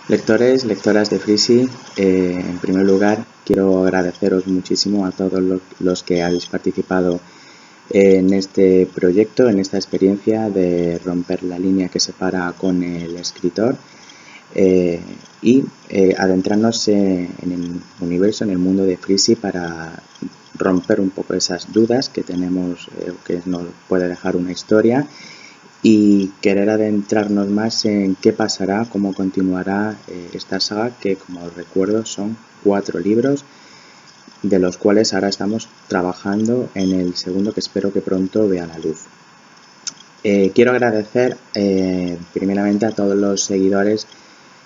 Lectores, lectoras de Freezy, en primer lugar quiero agradeceros muchísimo a todos los que habéis participado en este proyecto, en esta experiencia de romper la línea que separa con el escritor y adentrarnos en el universo, en el mundo de Freezy para romper un poco esas dudas que tenemos, que nos puede dejar una historia y querer adentrarnos más en qué pasará, cómo continuará esta saga, que como os recuerdo son 4 libros, de los cuales ahora estamos trabajando en el segundo, que espero que pronto vea la luz. Quiero agradecer primeramente a todos los seguidores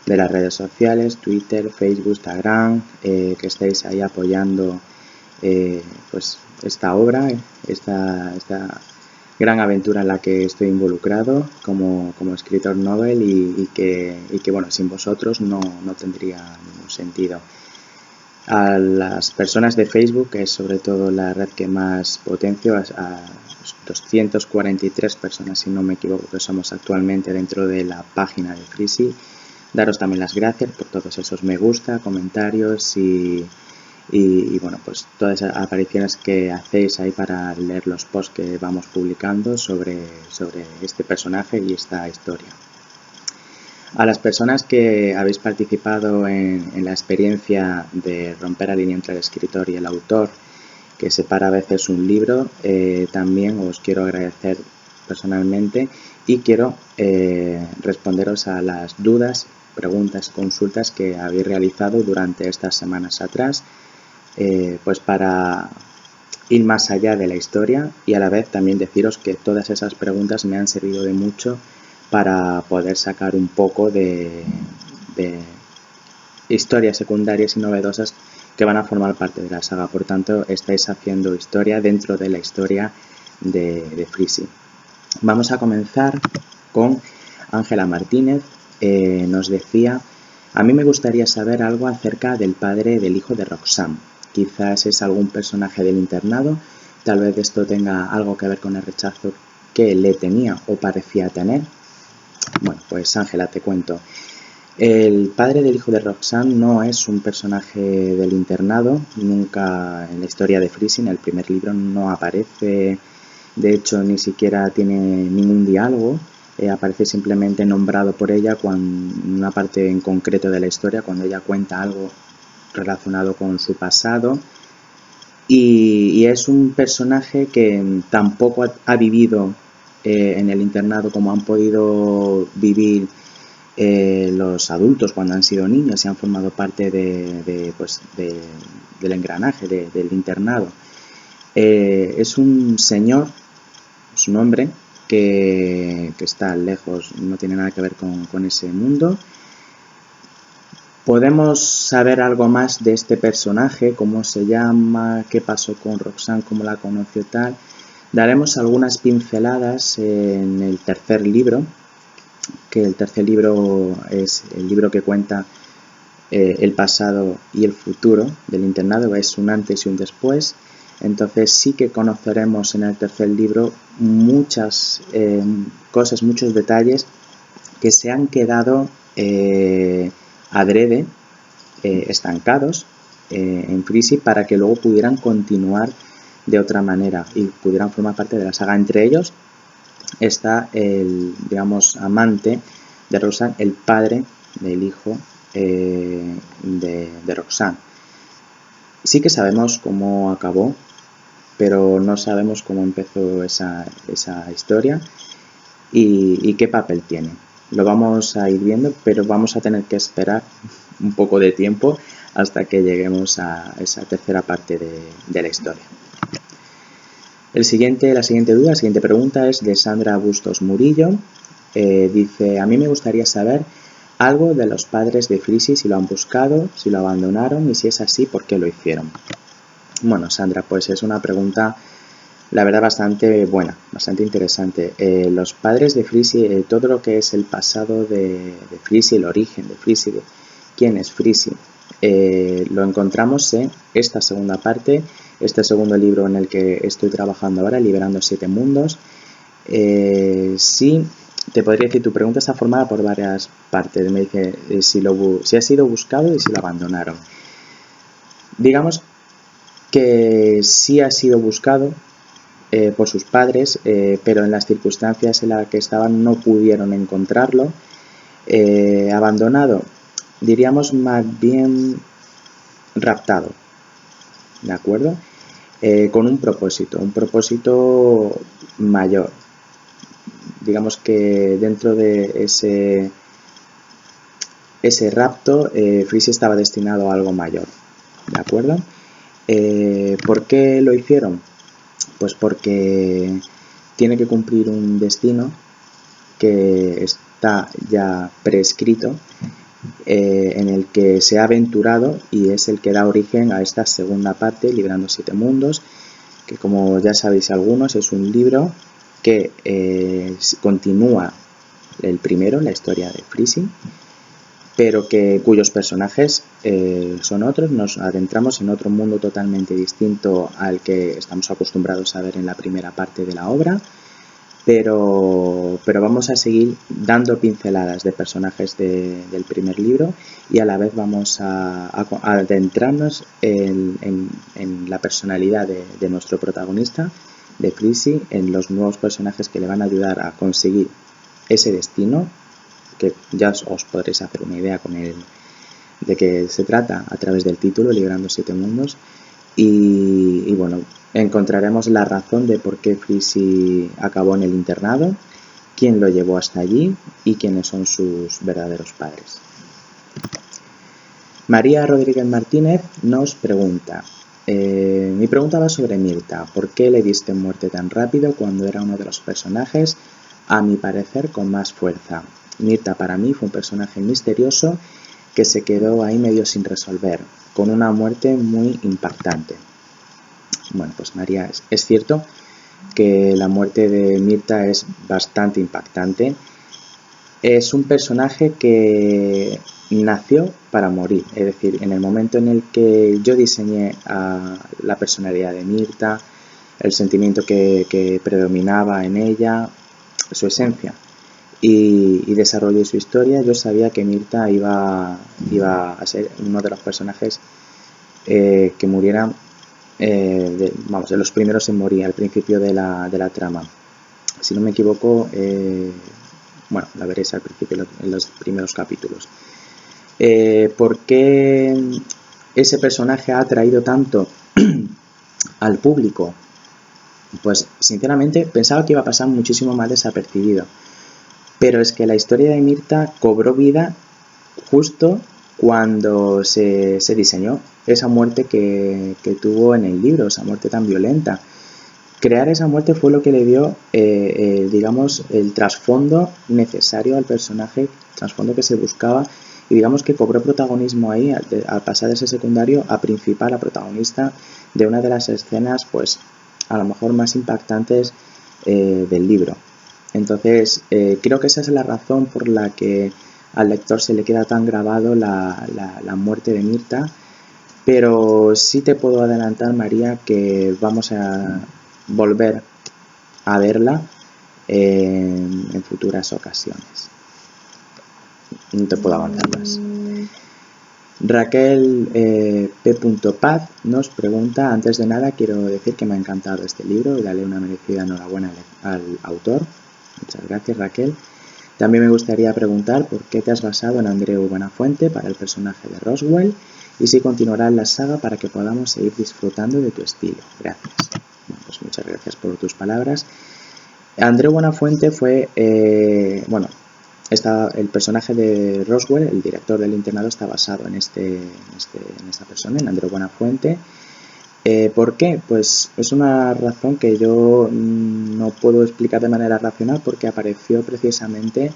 de las redes sociales, Twitter, Facebook, Instagram, que estéis ahí apoyando pues esta obra, esta gran aventura en la que estoy involucrado como escritor novel y que bueno, sin vosotros no tendría ningún sentido. A las personas de Facebook, que es sobre todo la red que más potencio, a 243 personas, si no me equivoco, que somos actualmente dentro de la página de Freezy, daros también las gracias por todos esos me gusta, comentarios y bueno, pues todas esas apariciones que hacéis ahí para leer los posts que vamos publicando sobre este personaje y esta historia. A las personas que habéis participado en la experiencia de romper la línea entre el escritor y el autor, que separa a veces un libro, también os quiero agradecer personalmente y quiero responderos a las dudas, preguntas, consultas que habéis realizado durante estas semanas atrás, pues para ir más allá de la historia y a la vez también deciros que todas esas preguntas me han servido de mucho para poder sacar un poco de historias secundarias y novedosas que van a formar parte de la saga. Por tanto, estáis haciendo historia dentro de la historia de Freezy. Vamos a comenzar con Ángela Martínez. Nos decía: a mí me gustaría saber algo acerca del padre del hijo de Roxanne. Quizás es algún personaje del internado, tal vez esto tenga algo que ver con el rechazo que le tenía o parecía tener. Bueno, pues Ángela, te cuento. El padre del hijo de Roxanne no es un personaje del internado, nunca en la historia de Freezy, en el primer libro no aparece, de hecho ni siquiera tiene ningún diálogo, aparece simplemente nombrado por ella en una parte en concreto de la historia, cuando ella cuenta algo relacionado con su pasado, y es un personaje que tampoco ha vivido en el internado como han podido vivir los adultos cuando han sido niños y han formado parte del engranaje del internado. Es un señor, es un hombre que está lejos, no tiene nada que ver con ese mundo. Podemos saber algo más de este personaje, cómo se llama, qué pasó con Roxanne, cómo la conoció, tal. Daremos algunas pinceladas en el tercer libro, que el tercer libro es el libro que cuenta el pasado y el futuro del internado, es un antes y un después. Entonces sí que conoceremos en el tercer libro muchas cosas, muchos detalles que se han quedado adrede estancados en Freezy para que luego pudieran continuar de otra manera y pudieran formar parte de la saga. Entre ellos está el, digamos, amante de Roxanne, el padre del hijo de Roxanne. Sí que sabemos cómo acabó, pero no sabemos cómo empezó esa historia y qué papel tiene. Lo vamos a ir viendo, pero vamos a tener que esperar un poco de tiempo hasta que lleguemos a esa tercera parte de la historia. La siguiente pregunta es de Sandra Bustos Murillo. Dice: a mí me gustaría saber algo de los padres de Freezy, si lo han buscado, si lo abandonaron y si es así, ¿por qué lo hicieron? Bueno, Sandra, pues es una pregunta, la verdad, bastante buena, bastante interesante. Los padres de Freezy, todo lo que es el pasado de Freezy, el origen de Freezy, de quién es Freezy, lo encontramos en esta segunda parte, este segundo libro en el que estoy trabajando ahora, Liberando 7 Mundos. Sí, te podría decir, tu pregunta está formada por varias partes. Me dice si ha sido buscado y si lo abandonaron. Digamos que sí ha sido buscado por sus padres, pero en las circunstancias en las que estaban no pudieron encontrarlo. Abandonado, diríamos más bien raptado, ¿de acuerdo? Con un propósito mayor. Digamos que dentro de ese rapto, Freezy estaba destinado a algo mayor, ¿de acuerdo? ¿Por qué lo hicieron? Pues porque tiene que cumplir un destino que está ya prescrito, en el que se ha aventurado, y es el que da origen a esta segunda parte, Librando 7 Mundos, que como ya sabéis algunos es un libro que continúa el primero, la historia de Freezy, pero cuyos personajes son otros. Nos adentramos en otro mundo totalmente distinto al que estamos acostumbrados a ver en la primera parte de la obra, pero vamos a seguir dando pinceladas de personajes del primer libro, y a la vez vamos a adentrarnos en la personalidad de nuestro protagonista, de Freezy, en los nuevos personajes que le van a ayudar a conseguir ese destino, que ya os podréis hacer una idea de qué se trata a través del título, Librando 7 Mundos, y bueno, encontraremos la razón de por qué Freezy acabó en el internado, quién lo llevó hasta allí y quiénes son sus verdaderos padres. María Rodríguez Martínez nos pregunta, mi pregunta va sobre Mirta. ¿Por qué le diste muerte tan rápido cuando era uno de los personajes, a mi parecer, con más fuerza? Mirta para mí fue un personaje misterioso que se quedó ahí medio sin resolver, con una muerte muy impactante. Bueno, pues María, es cierto que la muerte de Mirta es bastante impactante. Es un personaje que nació para morir, es decir, en el momento en el que yo diseñé la personalidad de Mirta, el sentimiento que predominaba en ella, su esencia, y desarrollé su historia, yo sabía que Mirta iba a ser uno de los personajes que murieran, de los primeros en morir al principio de la trama. Si no me equivoco, bueno, la veréis al principio, en los primeros capítulos. ¿Por qué ese personaje ha atraído tanto al público? Pues sinceramente pensaba que iba a pasar muchísimo más desapercibido, pero es que la historia de Mirta cobró vida justo cuando se diseñó esa muerte que tuvo en el libro, esa muerte tan violenta. Crear esa muerte fue lo que le dio, digamos, el trasfondo necesario al personaje, trasfondo que se buscaba, y digamos que cobró protagonismo ahí, al pasar de ese secundario a principal, a protagonista de una de las escenas, pues a lo mejor más impactantes del libro. Entonces, creo que esa es la razón por la que al lector se le queda tan grabado la muerte de Mirta, pero sí te puedo adelantar, María, que vamos a volver a verla en futuras ocasiones. No te puedo avanzar más. Raquel P. Paz nos pregunta, antes de nada quiero decir que me ha encantado este libro y darle una merecida enhorabuena al autor. Muchas gracias, Raquel. También me gustaría preguntar por qué te has basado en Andreu Buenafuente para el personaje de Roswell y si continuará la saga para que podamos seguir disfrutando de tu estilo. Gracias. Bueno, pues muchas gracias por tus palabras. Andreu Buenafuente fue, el personaje de Roswell, el director del internado, está basado en esta persona, en Andreu Buenafuente. ¿Por qué? Pues es una razón que yo no puedo explicar de manera racional, porque apareció precisamente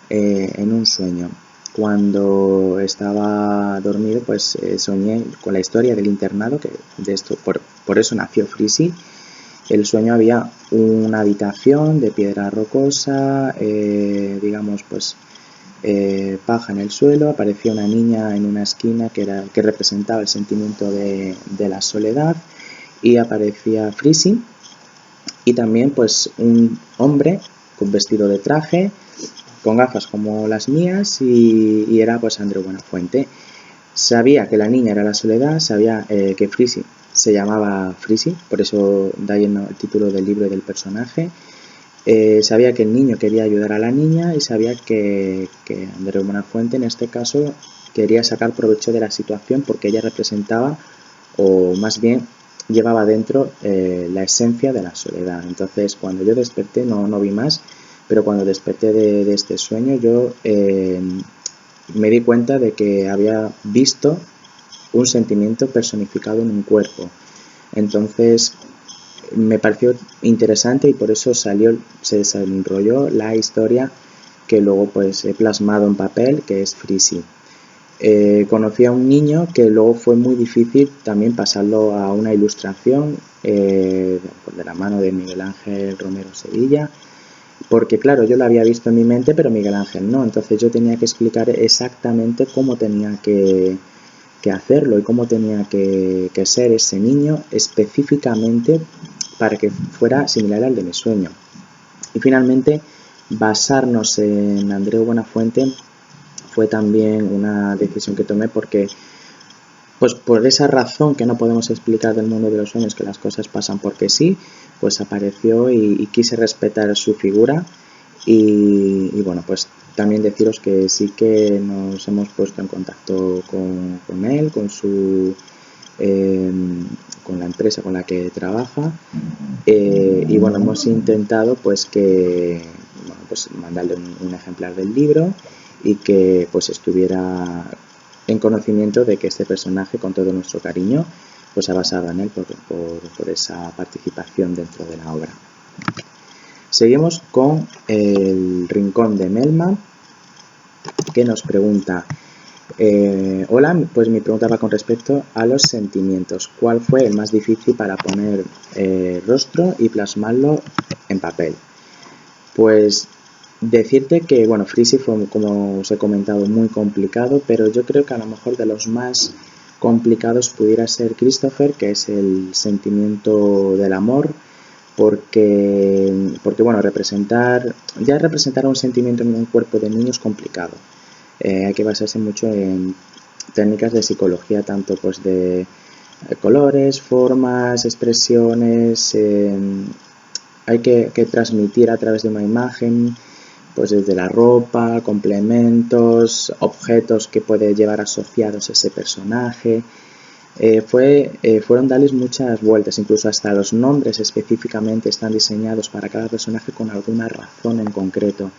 en un sueño. Cuando estaba dormido, pues soñé con la historia del internado, que de esto por eso nació Freezy. El sueño había una habitación de piedra rocosa, digamos, pues paja en el suelo, aparecía una niña en una esquina que representaba el sentimiento de la soledad, y aparecía Freezy, y también pues un hombre con vestido de traje, con gafas como las mías y era pues Andreu Buenafuente. Sabía que la niña era la Soledad, sabía que Frisi se llamaba Frisi, por eso da ahí el título del libro y del personaje. Sabía que el niño quería ayudar a la niña y sabía que Andreu Buenafuente en este caso quería sacar provecho de la situación porque ella representaba, o más bien llevaba dentro la esencia de la soledad. Entonces cuando yo desperté, no vi más, pero cuando desperté de este sueño yo me di cuenta de que había visto un sentimiento personificado en un cuerpo. Entonces me pareció interesante y por eso se desarrolló la historia que luego pues he plasmado en papel, que es Frisi. Conocí a un niño que luego fue muy difícil también pasarlo a una ilustración de la mano de Miguel Ángel Romero Sevilla, porque claro, yo lo había visto en mi mente, pero Miguel Ángel no, entonces yo tenía que explicar exactamente cómo tenía que hacerlo y cómo tenía que ser ese niño específicamente para que fuera similar al de mi sueño. Y finalmente, basarnos en Andreu Buenafuente fue también una decisión que tomé porque, pues por esa razón que no podemos explicar del mundo de los sueños, que las cosas pasan porque sí, pues apareció y quise respetar su figura y bueno, pues también deciros que sí que nos hemos puesto en contacto con él, con la empresa con la que trabaja y bueno, hemos intentado pues mandarle un ejemplar del libro y que pues estuviera en conocimiento de que este personaje, con todo nuestro cariño, pues ha basado en él por esa participación dentro de la obra. Seguimos con el rincón de Melma, que nos pregunta: hola, pues mi pregunta va con respecto a los sentimientos. ¿Cuál fue el más difícil para poner rostro y plasmarlo en papel? Pues decirte que, bueno, Frisi fue, como os he comentado, muy complicado, pero yo creo que a lo mejor de los más complicados pudiera ser Christopher, que es el sentimiento del amor, porque bueno, representar un sentimiento en un cuerpo de niño es complicado. Hay que basarse mucho en técnicas de psicología, tanto pues de colores, formas, expresiones, hay que transmitir a través de una imagen, pues desde la ropa, complementos, objetos que puede llevar asociados ese personaje. Fueron darles muchas vueltas, incluso hasta los nombres específicamente están diseñados para cada personaje con alguna razón en concreto.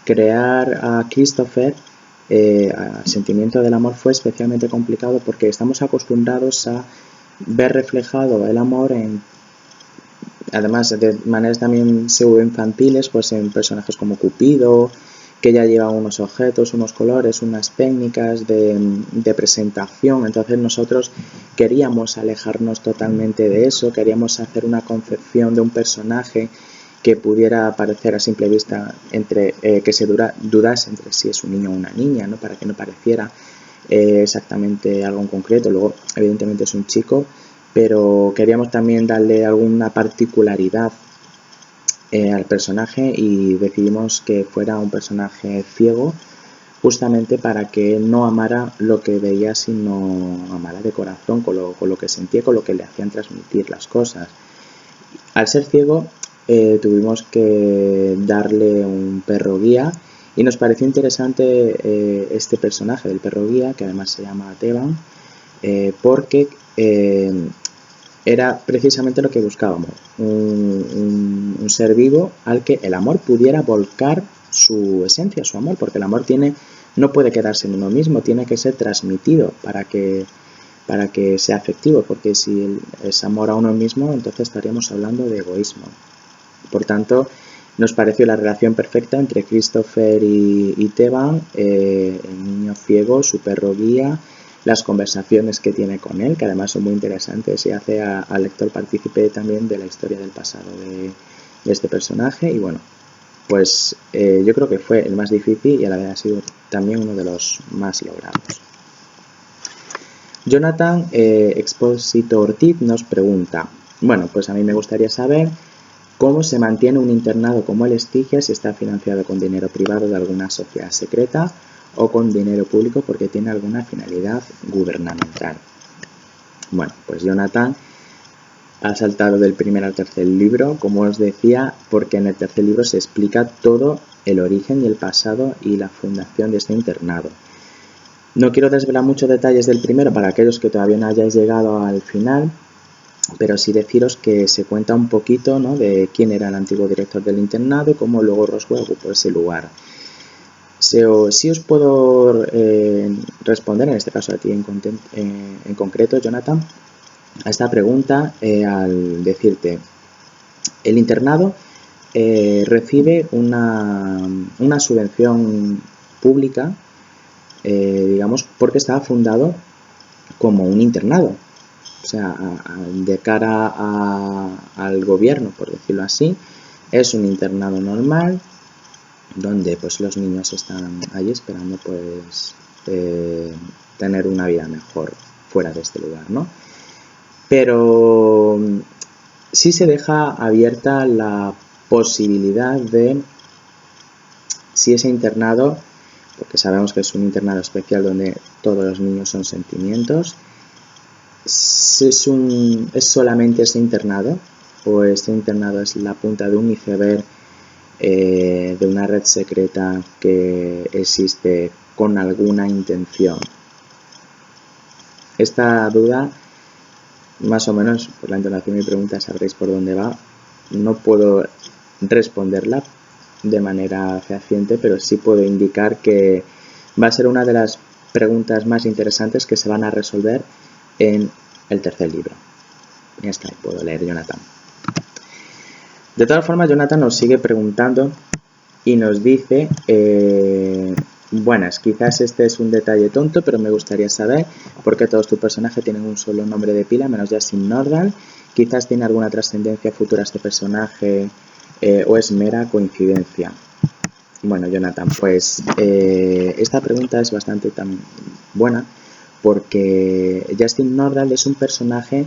Crear a Christopher, al sentimiento del amor, fue especialmente complicado porque estamos acostumbrados a ver reflejado el amor además de maneras también pseudo-infantiles, pues en personajes como Cupido, que ya lleva unos objetos, unos colores, unas técnicas de presentación. Entonces nosotros queríamos alejarnos totalmente de eso, queríamos hacer una concepción de un personaje que pudiera parecer a simple vista que se dudase entre si es un niño o una niña, ¿no? Para que no pareciera exactamente algo en concreto. Luego, evidentemente es un chico, pero queríamos también darle alguna particularidad al personaje y decidimos que fuera un personaje ciego, justamente para que no amara lo que veía, sino amara de corazón, con lo que sentía, con lo que le hacían transmitir las cosas. Al ser ciego tuvimos que darle un perro guía y nos pareció interesante este personaje del perro guía, que además se llama Teban, porque era precisamente lo que buscábamos, un ser vivo al que el amor pudiera volcar su esencia, su amor, porque el amor no puede quedarse en uno mismo, tiene que ser transmitido para que sea afectivo, porque si es amor a uno mismo, entonces estaríamos hablando de egoísmo. Por tanto, nos pareció la relación perfecta entre Christopher y Teban, el niño ciego, su perro guía, las conversaciones que tiene con él, que además son muy interesantes y hace al lector partícipe también de la historia del pasado de este personaje. Y bueno, pues yo creo que fue el más difícil y a la vez ha sido también uno de los más logrados. Jonathan Expósito Ortiz nos pregunta: bueno, pues a mí me gustaría saber ¿Cómo se mantiene un internado como el Estigia si está financiado con dinero privado de alguna sociedad secreta o con dinero público porque tiene alguna finalidad gubernamental? Bueno, pues Jonathan ha saltado del primer al tercer libro, como os decía, porque en el tercer libro se explica todo el origen y el pasado y la fundación de este internado. No quiero desvelar muchos detalles del primero para aquellos que todavía no hayáis llegado al final, pero sí deciros que se cuenta un poquito, ¿no?, de quién era el antiguo director del internado y cómo luego Roswell ocupó ese lugar. Si os puedo responder, en este caso a ti en concreto, Jonathan, a esta pregunta al decirte, el internado recibe una subvención pública, digamos, porque estaba fundado como un internado. O sea, de cara al gobierno, por decirlo así, es un internado normal donde pues los niños están allí esperando pues tener una vida mejor fuera de este lugar, ¿no? Pero sí se deja abierta la posibilidad de, si ese internado, porque sabemos que es un internado especial donde todos los niños son sentimientos, ¿es solamente ese internado o este internado es la punta de un iceberg de una red secreta que existe con alguna intención? Esta duda, más o menos por la entonación de mi pregunta sabréis por dónde va. No puedo responderla de manera fehaciente, pero sí puedo indicar que va a ser una de las preguntas más interesantes que se van a resolver en el tercer libro. Ya está, puedo leer, Jonathan. De todas formas, Jonathan nos sigue preguntando y nos dice, buenas, quizás este es un detalle tonto, pero me gustaría saber por qué todos tus personajes tienen un solo nombre de pila, menos Justin Nordahl. Quizás tiene alguna trascendencia futura este personaje o es mera coincidencia. Bueno, Jonathan, pues esta pregunta es bastante tan buena porque Justin Nordahl es un personaje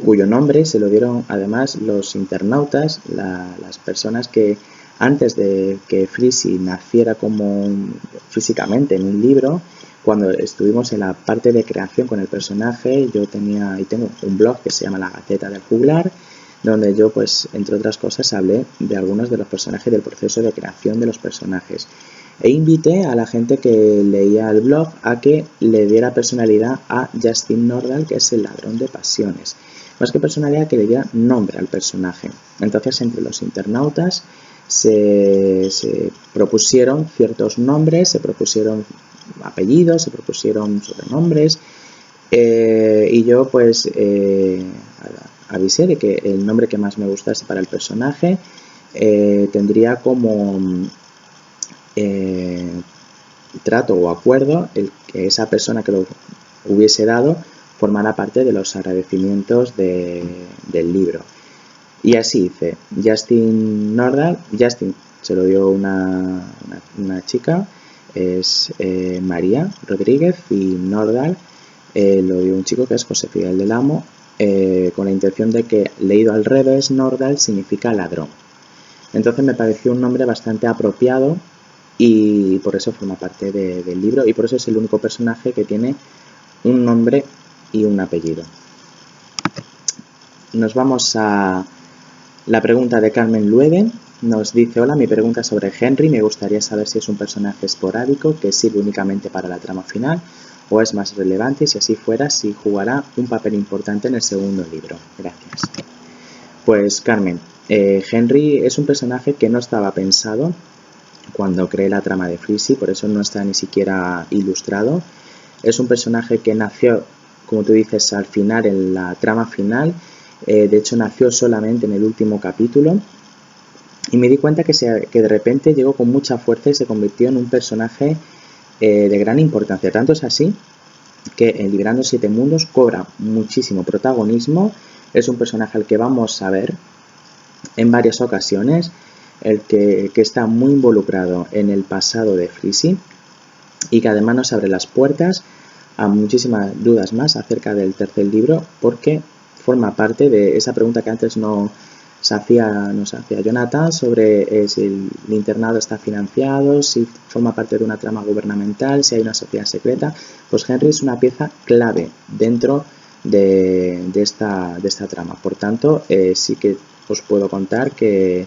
cuyo nombre se lo dieron además los internautas, las personas que antes de que Freezy naciera como físicamente en un libro, cuando estuvimos en la parte de creación con el personaje, yo tenía y tengo un blog que se llama La Gaceta del Juglar, donde yo, pues, entre otras cosas, hablé de algunos de los personajes, del proceso de creación de los personajes. E invité a la gente que leía el blog a que le diera personalidad a Justin Nordahl, que es el ladrón de pasiones. Más que personalidad, que le diera nombre al personaje. Entonces, entre los internautas se propusieron ciertos nombres, se propusieron apellidos, se propusieron sobrenombres, y yo pues avisé de que el nombre que más me gustase para el personaje tendría como trato o acuerdo el que esa persona que lo hubiese dado formará parte de los agradecimientos del libro. Y así hice. Justin Nordahl, Justin se lo dio una chica, es María Rodríguez, y Nordahl lo dio un chico que es José Fidel del Amo, con la intención de que, leído al revés, Nordahl significa ladrón. Entonces me pareció un nombre bastante apropiado y por eso forma parte del libro y por eso es el único personaje que tiene un nombre y un apellido. Nos vamos a la pregunta de Carmen Luede. Nos dice, hola, mi pregunta sobre Henry, me gustaría saber si es un personaje esporádico que sirve únicamente para la trama final o es más relevante y si así fuera, si jugará un papel importante en el segundo libro. Gracias. Pues Carmen, Henry es un personaje que no estaba pensado cuando creé la trama de Freezy, por eso no está ni siquiera ilustrado. Es un personaje que nació, como tú dices, al final, en la trama final. De hecho, nació solamente en el último capítulo. Y me di cuenta que de repente llegó con mucha fuerza y se convirtió en un personaje de gran importancia. Tanto es así que en Liberando 7 Mundos cobra muchísimo protagonismo. Es un personaje al que vamos a ver en varias ocasiones, el que está muy involucrado en el pasado de Freezy y que además nos abre las puertas a muchísimas dudas más acerca del tercer libro, porque forma parte de esa pregunta que antes no nos hacía Jonathan sobre si el internado está financiado, si forma parte de una trama gubernamental, si hay una sociedad secreta. Pues Henry es una pieza clave dentro de esta trama. Por tanto, sí que os puedo contar que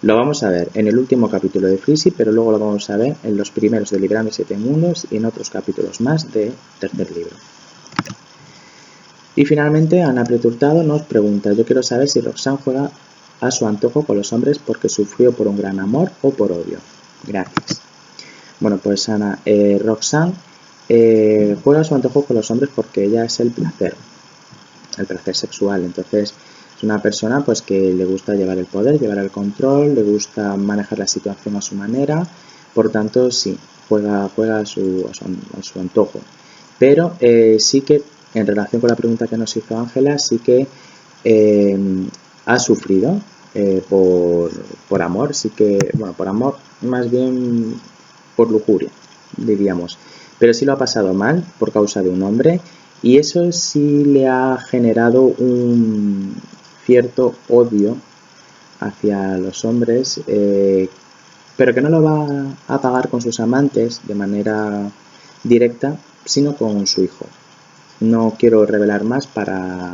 lo vamos a ver en el último capítulo de Freezy, pero luego lo vamos a ver en los primeros de Liberando 7 Mundos y en otros capítulos más del tercer libro. Y finalmente, Ana Preturtado nos pregunta: yo quiero saber si Roxanne juega a su antojo con los hombres porque sufrió por un gran amor o por odio. Gracias. Bueno, pues Ana, Roxanne juega a su antojo con los hombres porque ella es el placer sexual. Entonces es una persona pues que le gusta llevar el poder, llevar el control, le gusta manejar la situación a su manera. Por tanto, sí, juega a su antojo. Pero sí que, en relación con la pregunta que nos hizo Ángela, sí que ha sufrido por amor, sí que, bueno, por amor, más bien por lujuria, diríamos. Pero sí lo ha pasado mal por causa de un hombre, y eso sí le ha generado un cierto odio hacia los hombres, pero que no lo va a pagar con sus amantes de manera directa, sino con su hijo. No quiero revelar más para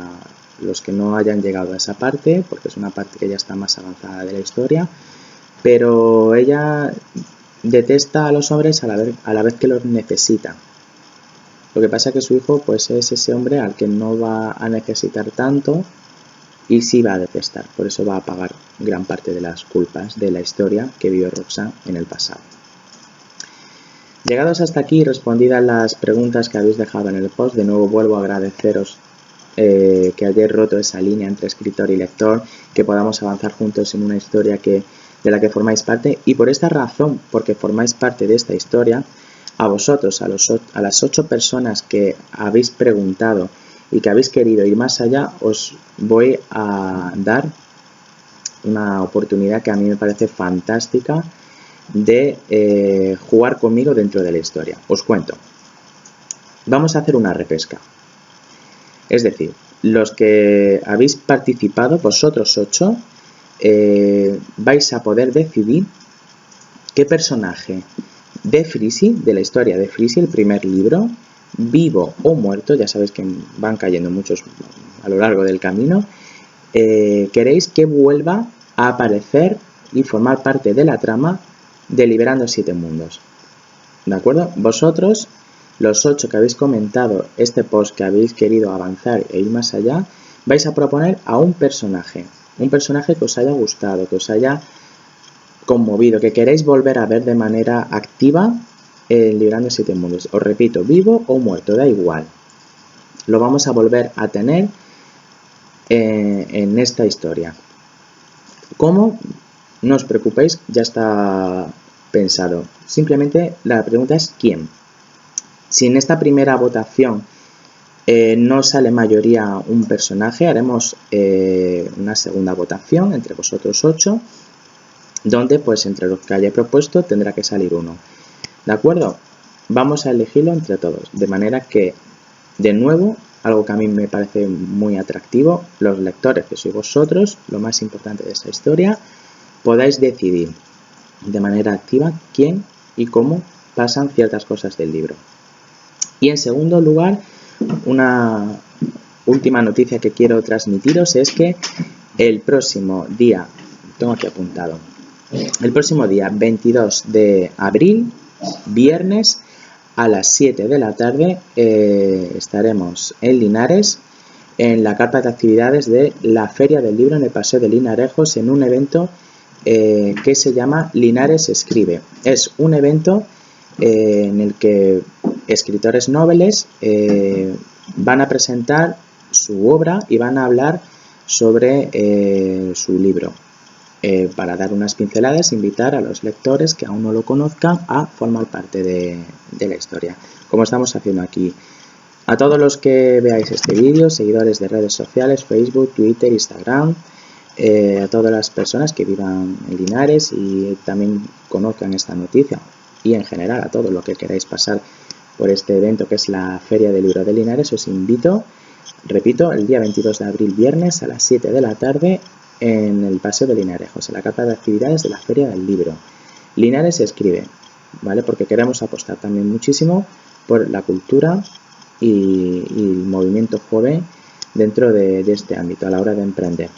los que no hayan llegado a esa parte, porque es una parte que ya está más avanzada de la historia, pero ella detesta a los hombres a la vez que los necesita. Lo que pasa es que su hijo pues es ese hombre al que no va a necesitar tanto y sí va a detestar, por eso va a pagar gran parte de las culpas de la historia que vivió Roxanne en el pasado. Llegados hasta aquí, respondidas las preguntas que habéis dejado en el post, de nuevo vuelvo a agradeceros que hayáis roto esa línea entre escritor y lector, que podamos avanzar juntos en una historia de la que formáis parte, y por esta razón, porque formáis parte de esta historia, a vosotros, a las 8 personas que habéis preguntado y que habéis querido ir más allá, os voy a dar una oportunidad que a mí me parece fantástica de jugar conmigo dentro de la historia. Os cuento. Vamos a hacer una repesca. Es decir, los que habéis participado, vosotros 8, vais a poder decidir qué personaje de Freezy, de la historia de Freezy, el primer libro, vivo o muerto, ya sabéis que van cayendo muchos a lo largo del camino, queréis que vuelva a aparecer y formar parte de la trama de Liberando 7 Mundos. ¿De acuerdo? Vosotros, los 8 que habéis comentado este post, que habéis querido avanzar e ir más allá, vais a proponer a un personaje que os haya gustado, que os haya conmovido, que queréis volver a ver de manera activa en Liberando 7 Mundos. Os repito, vivo o muerto, da igual. Lo vamos a volver a tener en esta historia. ¿Cómo? No os preocupéis, ya está pensado. Simplemente la pregunta es ¿quién? Si en esta primera votación no sale mayoría un personaje, haremos una segunda votación entre vosotros 8, donde pues entre los que haya propuesto tendrá que salir uno. ¿De acuerdo? Vamos a elegirlo entre todos, de manera que, de nuevo, algo que a mí me parece muy atractivo, los lectores, que sois vosotros, lo más importante de esta historia, podáis decidir de manera activa quién y cómo pasan ciertas cosas del libro. Y en segundo lugar, una última noticia que quiero transmitiros es que el próximo día, tengo aquí apuntado, el próximo día 22 de abril, viernes, a las 7 de la tarde, estaremos en Linares, en la carpa de actividades de la Feria del Libro en el Paseo de Linarejos, en un evento que se llama Linares Escribe. Es un evento en el que escritores noveles van a presentar su obra y van a hablar sobre su libro. Para dar unas pinceladas, invitar a los lectores que aún no lo conozcan a formar parte de la historia, como estamos haciendo aquí. A todos los que veáis este vídeo, seguidores de redes sociales, Facebook, Twitter, Instagram, a todas las personas que vivan en Linares y también conozcan esta noticia, y en general a todos los que queráis pasar por este evento que es la Feria del Libro de Linares, os invito, repito, el día 22 de abril, viernes, a las 7 de la tarde, en el Paseo de Linarejos, en la carpa de actividades de la Feria del Libro. Linares se escribe, ¿vale? Porque queremos apostar también muchísimo por la cultura y el movimiento joven dentro de este ámbito a la hora de emprender.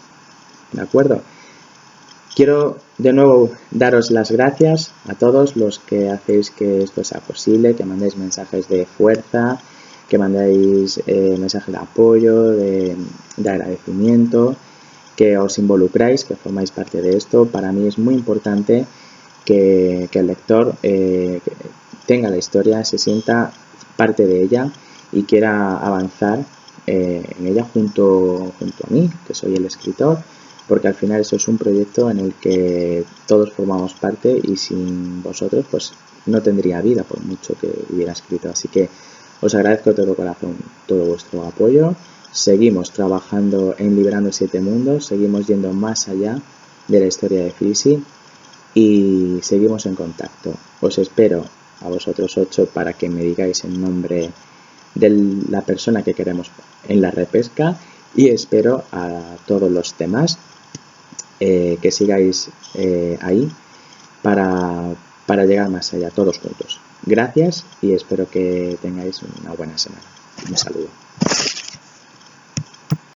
¿De acuerdo? Quiero de nuevo daros las gracias a todos los que hacéis que esto sea posible, que mandéis mensajes de fuerza, que mandáis mensajes de apoyo, de agradecimiento, que os involucráis, que formáis parte de esto. Para mí es muy importante que el lector tenga la historia, se sienta parte de ella y quiera avanzar en ella junto a mí, que soy el escritor, porque al final eso es un proyecto en el que todos formamos parte y sin vosotros pues no tendría vida por mucho que hubiera escrito. Así que os agradezco de todo corazón todo vuestro apoyo. Seguimos trabajando en Liberando 7 Mundos, seguimos yendo más allá de la historia de Fisi y seguimos en contacto. Os espero a vosotros 8 para que me digáis el nombre de la persona que queremos en la repesca y espero a todos los demás que sigáis ahí para llegar más allá todos juntos. Gracias y espero que tengáis una buena semana. Un saludo.